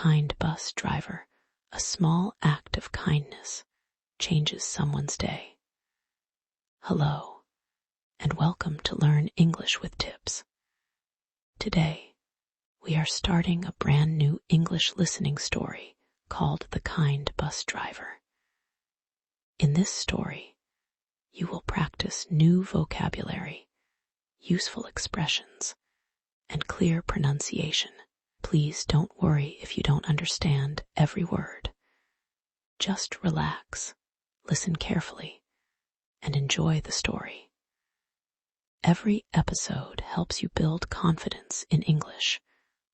kind bus driver, a small act of kindness changes someone's day. Hello, and welcome to Learn English with Tips. Today, we are starting a brand new English listening story called The Kind Bus Driver. In this story, you will practice new vocabulary, useful expressions, and clear pronunciation. Please don't worry if you don't understand every word. Just relax, listen carefully, and enjoy the story. Every episode helps you build confidence in English,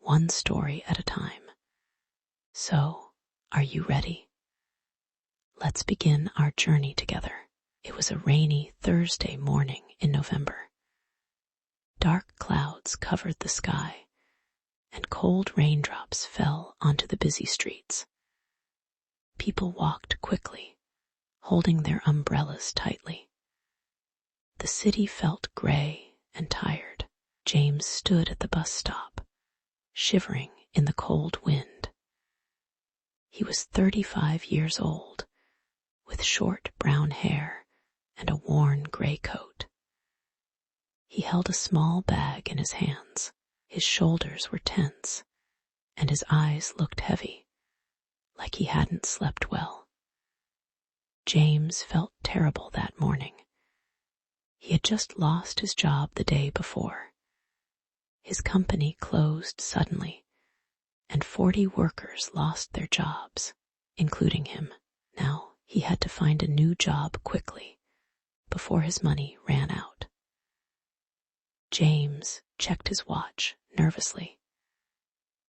one story at a time. So, are you ready? Let's begin our journey together. It was a rainy Thursday morning in November. Dark clouds covered the sky, and cold raindrops fell onto the busy streets. People walked quickly, holding their umbrellas tightly. The city felt gray and tired. James stood at the bus stop, shivering in the cold wind. He was 35 years old, with short brown hair and a worn gray coat. He held a small bag in his hands. His shoulders were tense, and his eyes looked heavy, like he hadn't slept well. James felt terrible that morning. He had just lost his job the day before. His company closed suddenly, and 40 workers lost their jobs, including him. Now he had to find a new job quickly, before his money ran out. James checked his watch nervously.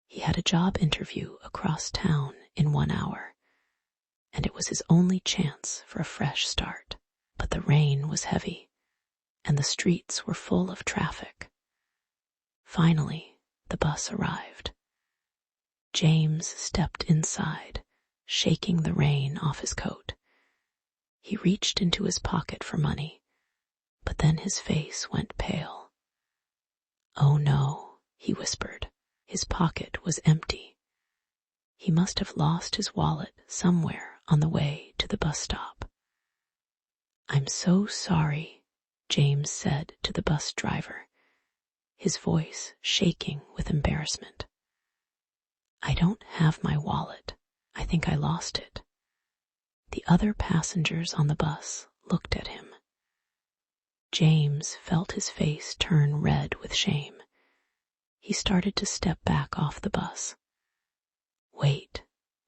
He had a job interview across town in 1 hour, and it was his only chance for a fresh start. But the rain was heavy, and the streets were full of traffic. Finally, the bus arrived. James stepped inside, shaking the rain off his coat. He reached into his pocket for money, but then his face went pale. "Oh no," he whispered. His pocket was empty. He must have lost his wallet somewhere on the way to the bus stop. "I'm so sorry," James said to the bus driver, his voice shaking with embarrassment. "I don't have my wallet. I think I lost it." The other passengers on the bus looked at him. James felt his face turn red with shame. He started to step back off the bus. "Wait,"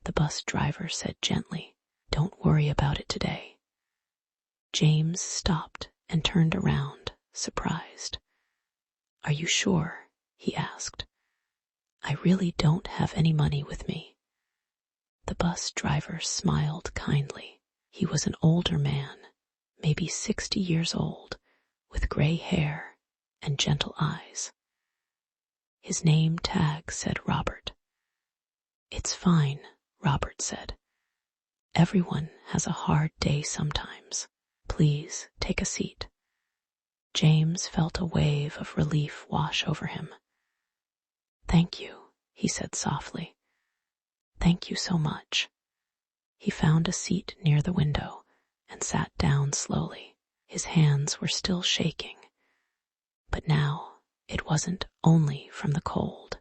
the bus driver said gently. "Don't worry about it today." James stopped and turned around, surprised. "Are you sure?" he asked. "I really don't have any money with me." The bus driver smiled kindly. He was an older man, maybe 60 years old, with gray hair and gentle eyes. His name tag said Robert. "It's fine," Robert said. "Everyone has a hard day sometimes. Please take a seat." James felt a wave of relief wash over him. "Thank you," he said softly. "Thank you so much." He found a seat near the window and sat down slowly. His hands were still shaking, but now it wasn't only from the cold.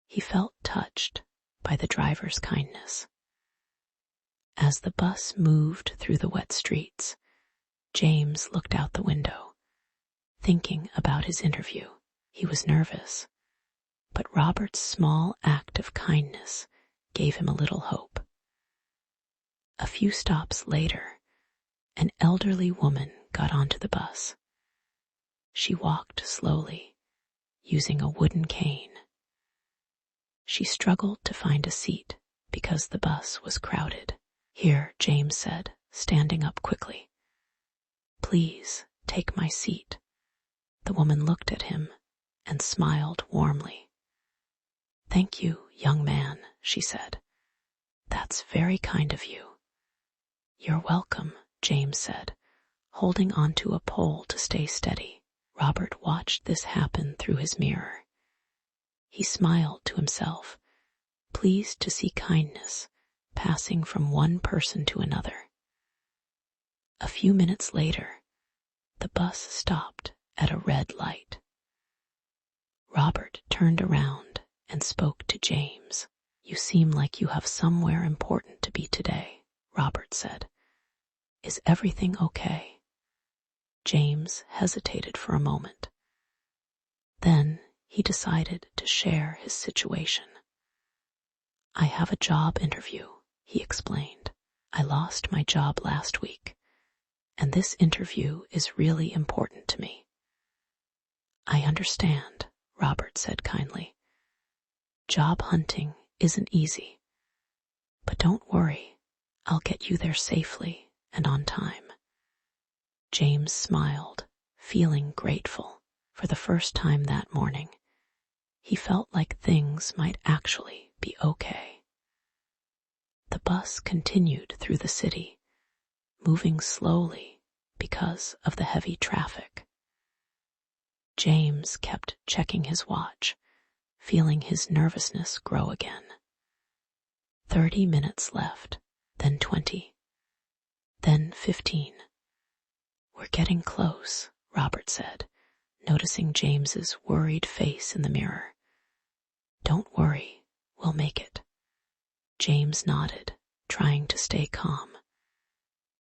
He felt touched by the driver's kindness. As the bus moved through the wet streets, James looked out the window, thinking about his interview. He was nervous, but Robert's small act of kindness gave him a little hope. A few stops later, an elderly woman got onto the bus. She walked slowly, using a wooden cane. She struggled to find a seat because the bus was crowded. "Here," James said, standing up quickly. "Please take my seat." The woman looked at him and smiled warmly. "Thank you, young man," she said. "That's very kind of you." "You're welcome," James said, holding onto a pole to stay steady. Robert watched this happen through his mirror. He smiled to himself. pleased to see kindness passing from one person to another. A few minutes later, the bus stopped at a red light. Robert turned around and spoke to James. "You seem like you have somewhere important to be today," Robert said. "Is everything okay?" James hesitated for a moment. Then he decided to share his situation. "I have a job interview," he explained. "I lost my job last week, and this interview is really important to me." "I understand," Robert said kindly. "Job hunting isn't easy. But don't worry, I'll get you there safely and on time." James smiled, feeling grateful. For the first time that morning, he felt like things might actually be okay. The bus continued through the city, moving slowly because of the heavy traffic. James kept checking his watch, feeling his nervousness grow again. 30 minutes left, then 20, then 15. "We're getting close," Robert said, noticing James's worried face in the mirror. "Don't worry, we'll make it." James nodded, trying to stay calm.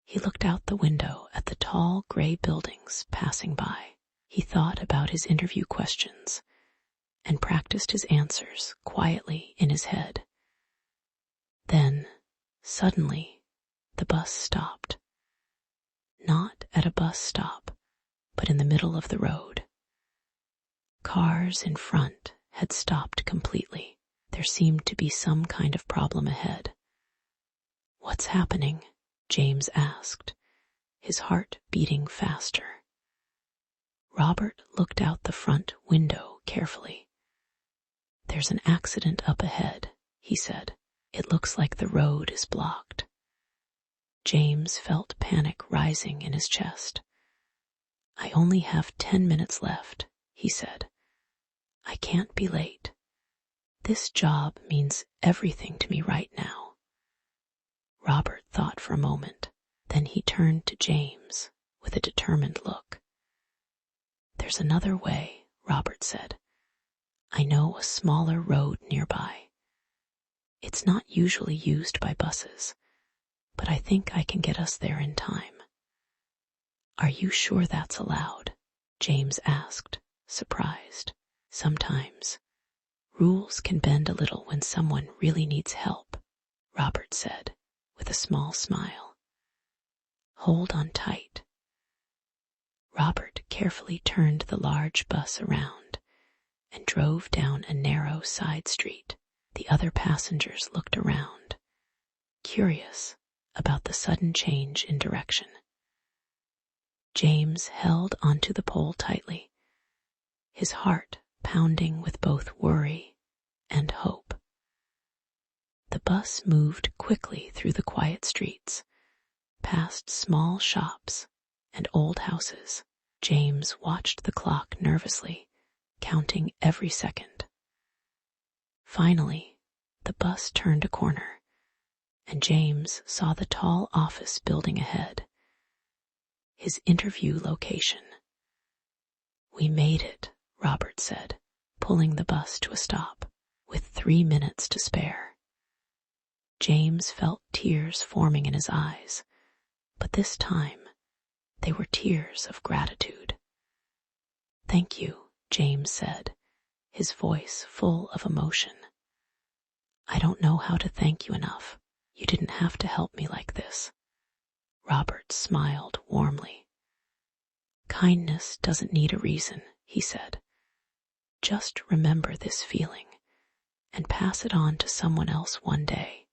He looked out the window at the tall gray buildings passing by. He thought about his interview questions and practiced his answers quietly in his head. Then, suddenly, the bus stopped. Not at a bus stop, but in the middle of the road. Cars in front had stopped completely. There seemed to be some kind of problem ahead. "What's happening?" James asked, his heart beating faster. Robert looked out the front window carefully. "There's an accident up ahead," he said. "It looks like the road is blocked." James felt panic rising in his chest. "I only have 10 minutes left," he said. "I can't be late. This job means everything to me right now." Robert thought for a moment. Then he turned to James with a determined look. "There's another way," Robert said. "I know a smaller road nearby. It's not usually used by buses, but I think I can get us there in time." "Are you sure that's allowed?" James asked, surprised. "Sometimes. Rules can bend a little when someone really needs help," Robert said, with a small smile. "Hold on tight." Robert carefully turned the large bus around and drove down a narrow side street. The other passengers looked around, curious about the sudden change in direction. James held onto the pole tightly, his heart pounding with both worry and hope. The bus moved quickly through the quiet streets, past small shops and old houses. James watched the clock nervously, counting every second. Finally, the bus turned a corner, and James saw the tall office building ahead. His interview location. "We made it," Robert said, pulling the bus to a stop, with 3 minutes to spare. James felt tears forming in his eyes, but this time they were tears of gratitude. "Thank you," James said, his voice full of emotion. "I don't know how to thank you enough. You didn't have to help me like this." Robert smiled warmly. "Kindness doesn't need a reason," he said. "Just remember this feeling and pass it on to someone else one day."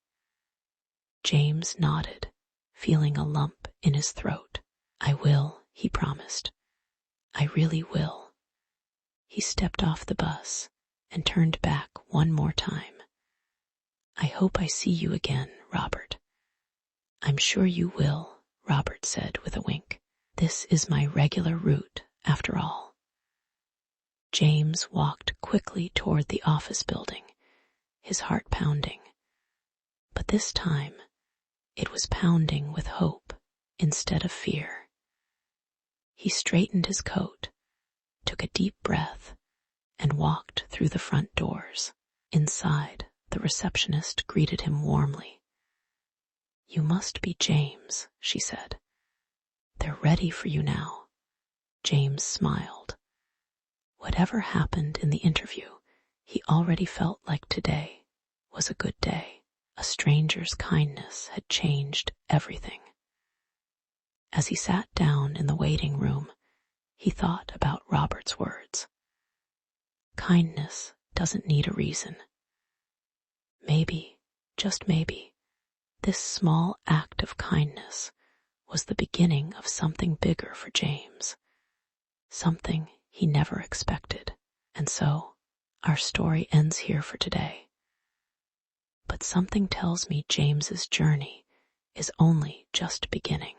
James nodded, feeling a lump in his throat. "I will," he promised. "I really will." He stepped off the bus and turned back one more time. "I hope I see you again, Robert." "I'm sure you will," Robert said with a wink. "This is my regular route, after all." James walked quickly toward the office building, his heart pounding. But this time, it was pounding with hope instead of fear. He straightened his coat, took a deep breath, and walked through the front doors. Inside, the receptionist greeted him warmly. "You must be James," she said. "They're ready for you now." James smiled. Whatever happened in the interview, he already felt like today was a good day. A stranger's kindness had changed everything. As he sat down in the waiting room, he thought about Robert's words. Kindness doesn't need a reason. Maybe, just maybe, this small act of kindness was the beginning of something bigger for James, something he never expected. And so, our story ends here for today. But something tells me James's journey is only just beginning.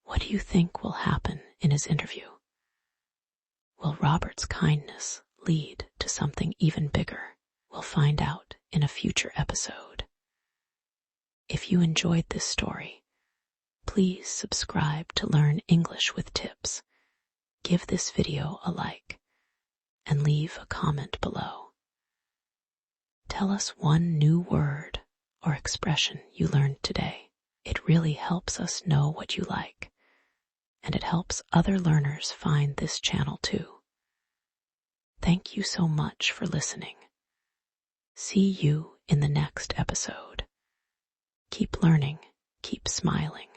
What do you think will happen in his interview? Will Robert's kindness lead to something even bigger? We'll find out in a future episode. If you enjoyed this story, please subscribe to Learn English with Tips. Give this video a like and leave a comment below. Tell us one new word or expression you learned today. It really helps us know what you like, and it helps other learners find this channel too. Thank you so much for listening. See you in the next episode. Keep learning, keep smiling.